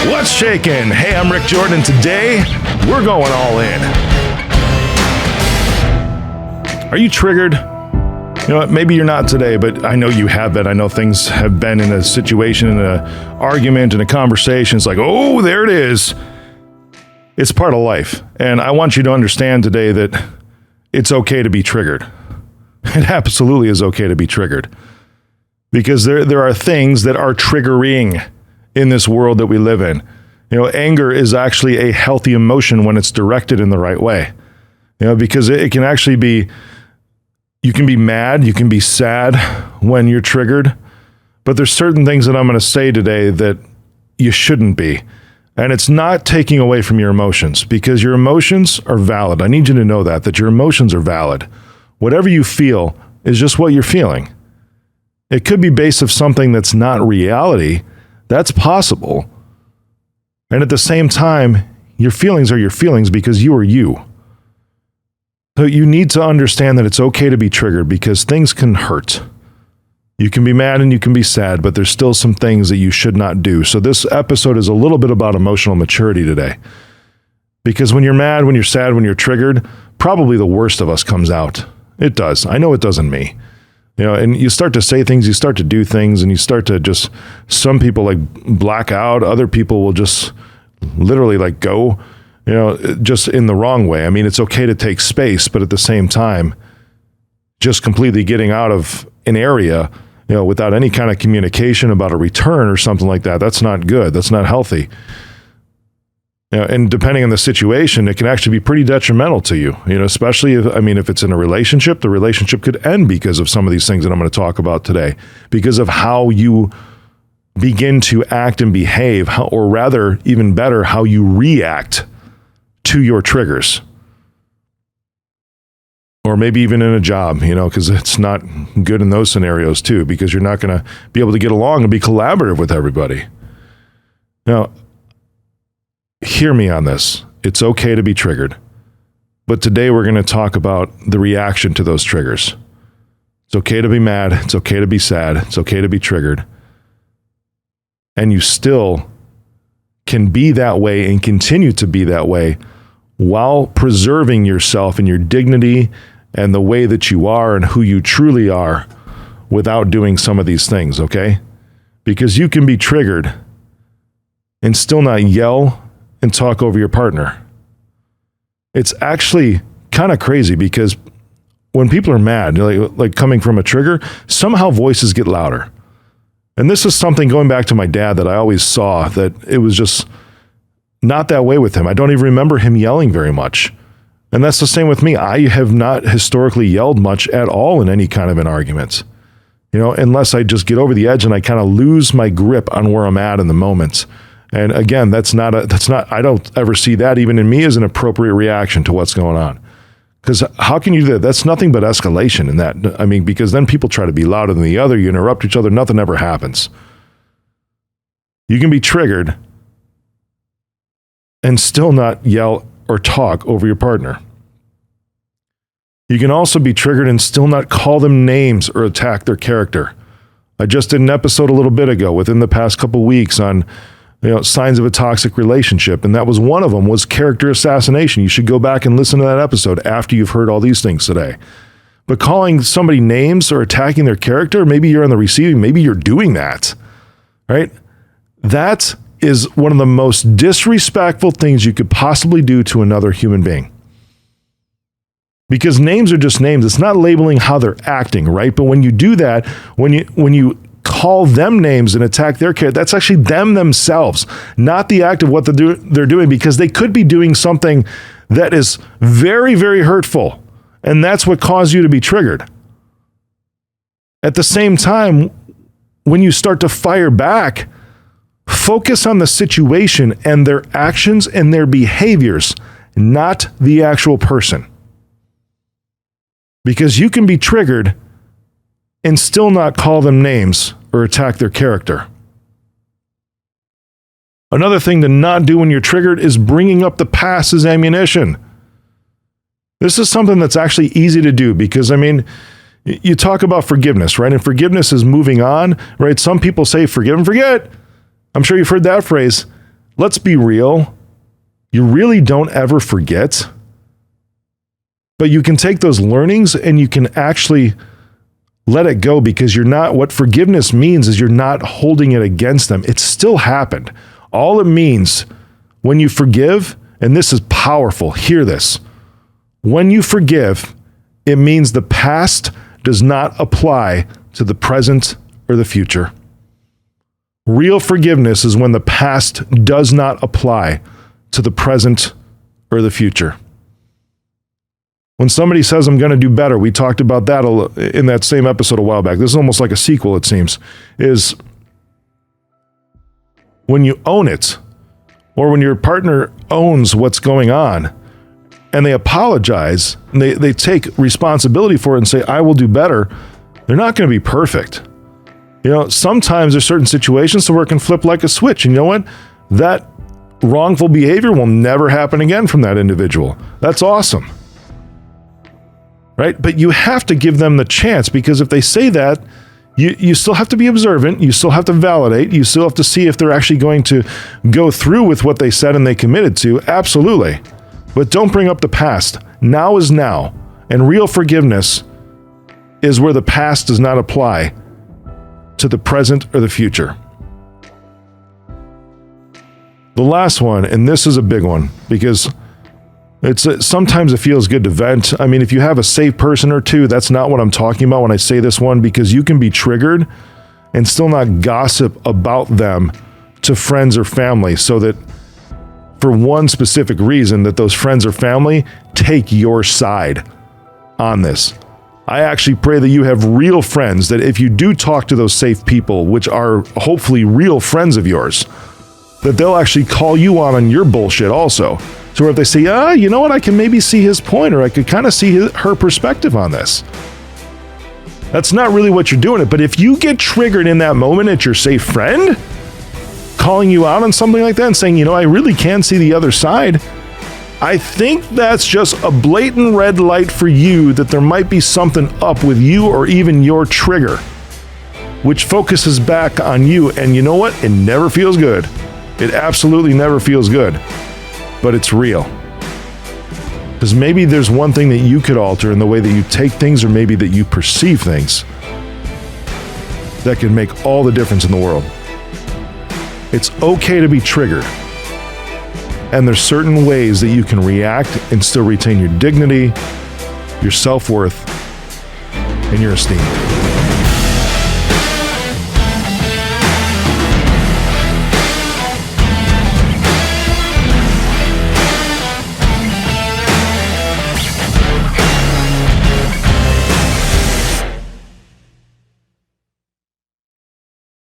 What's shakin'? Hey, I'm Rick Jordan. Today, we're going all in. Are you triggered? You know what? Maybe you're not today, but I know you have been. I know things have been in a situation, in an argument, in a conversation. It's like, oh, there it is. It's part of life. And I want you to understand today that it's okay to be triggered. It absolutely is okay to be triggered. Because there are things that are triggering in this world that we live in. You know, anger is actually a healthy emotion when it's directed in the right way. You know, because it can actually be, you can be mad, you can be sad when you're triggered, but there's certain things that I'm going to say today that you shouldn't be. And it's not taking away from your emotions, because your emotions are valid. I need you to know that your emotions are valid. Whatever you feel is just what you're feeling. It could be based of something that's not reality. That's possible. And at the same time, your feelings are your feelings because you are you. So you need to understand that it's okay to be triggered because things can hurt. You can be mad and you can be sad, but there's still some things that you should not do. So this episode is a little bit about emotional maturity today. Because when you're mad, when you're sad, when you're triggered, probably the worst of us comes out. It does. I know it does in me. You know, and you start to say things, you start to do things, and you start to just, some people like black out, other people will just literally like go, you know, just in the wrong way. I mean, it's okay to take space, but at the same time, just completely getting out of an area, you know, without any kind of communication about a return or something like that, that's not good. That's not healthy. You know, and depending on the situation, it can actually be pretty detrimental to you, you know, especially if it's in a relationship, the relationship could end because of some of these things that I'm going to talk about today, because of how you begin to act and behave, or rather, even better, how you react to your triggers. Or maybe even in a job, you know, because it's not good in those scenarios too, because you're not going to be able to get along and be collaborative with everybody. Now, hear me on this. It's okay to be triggered. But today we're going to talk about the reaction to those triggers. It's okay to be mad. It's okay to be sad. It's okay to be triggered. And you still can be that way and continue to be that way while preserving yourself and your dignity and the way that you are and who you truly are without doing some of these things, okay? Because you can be triggered and still not yell and talk over your partner. It's actually kind of crazy because when people are mad, like coming from a trigger, somehow voices get louder. And this is something going back to my dad that I always saw, that it was just not that way with him. I don't even remember him yelling very much. And that's the same with me. I have not historically yelled much at all in any kind of an argument, you know, unless I just get over the edge and I kind of lose my grip on where I'm at in the moment. And again, I don't ever see that even in me as an appropriate reaction to what's going on. Because how can you do that? That's nothing but escalation in that. I mean, because then people try to be louder than the other, you interrupt each other, nothing ever happens. You can be triggered and still not yell or talk over your partner. You can also be triggered and still not call them names or attack their character. I just did an episode a little bit ago within the past couple weeks on, you know, signs of a toxic relationship. And that was one of them, was character assassination. You should go back and listen to that episode after you've heard all these things today. But calling somebody names or attacking their character, maybe you're on the receiving, maybe you're doing that, right? That is one of the most disrespectful things you could possibly do to another human being. Because names are just names. It's not labeling how they're acting, right? But when you do that, when you call them names and attack their character, that's actually them themselves, not the act of what they're doing, because they could be doing something that is very, very hurtful. And that's what caused you to be triggered. At the same time, when you start to fire back, focus on the situation and their actions and their behaviors, not the actual person. Because you can be triggered and still not call them names or attack their character. Another thing to not do when you're triggered is bringing up the past as ammunition. This is something that's actually easy to do because, I mean, you talk about forgiveness, right? And forgiveness is moving on, right? Some people say forgive and forget. I'm sure you've heard that phrase. let's be real. You really don't ever forget. But you can take those learnings and you can actually let it go, because you're not, what forgiveness means is you're not holding it against them. It still happened. All it means when you forgive, and this is powerful, hear this. When you forgive, it means the past does not apply to the present or the future. Real forgiveness is when the past does not apply to the present or the future. When somebody says, I'm going to do better, we talked about that in that same episode a while back. This is almost like a sequel, it seems, is when you own it, or when your partner owns what's going on, and they apologize, and they take responsibility for it and say, I will do better, they're not going to be perfect. Sometimes there's certain situations where it can flip like a switch. And you know what? That wrongful behavior will never happen again from that individual. That's awesome. Right? But you have to give them the chance, because if they say that, you still have to be observant. You still have to validate. You still have to see if they're actually going to go through with what they said and they committed to. Absolutely. But don't bring up the past. Now is now. And real forgiveness is where the past does not apply to the present or the future. The last one, and this is a big one, because sometimes it feels good to vent. I mean, if you have a safe person or two, that's not what I'm talking about when I say this one, because you can be triggered and still not gossip about them to friends or family, so that for one specific reason, that those friends or family take your side on this. I actually pray that you have real friends, that if you do talk to those safe people, which are hopefully real friends of yours, that they'll actually call you on your bullshit also. So if they say, you know what, I can maybe see his point, or I could kind of see her perspective on this. That's not really what you're doing it. But if you get triggered in that moment at your safe friend calling you out on something like that and saying, I really can see the other side, I think that's just a blatant red light for you that there might be something up with you or even your trigger, which focuses back on you. And you know what? It never feels good. It absolutely never feels good. But it's real. Because maybe there's one thing that you could alter in the way that you take things, or maybe that you perceive things, that can make all the difference in the world. It's okay to be triggered. And there's certain ways that you can react and still retain your dignity, your self-worth, and your esteem.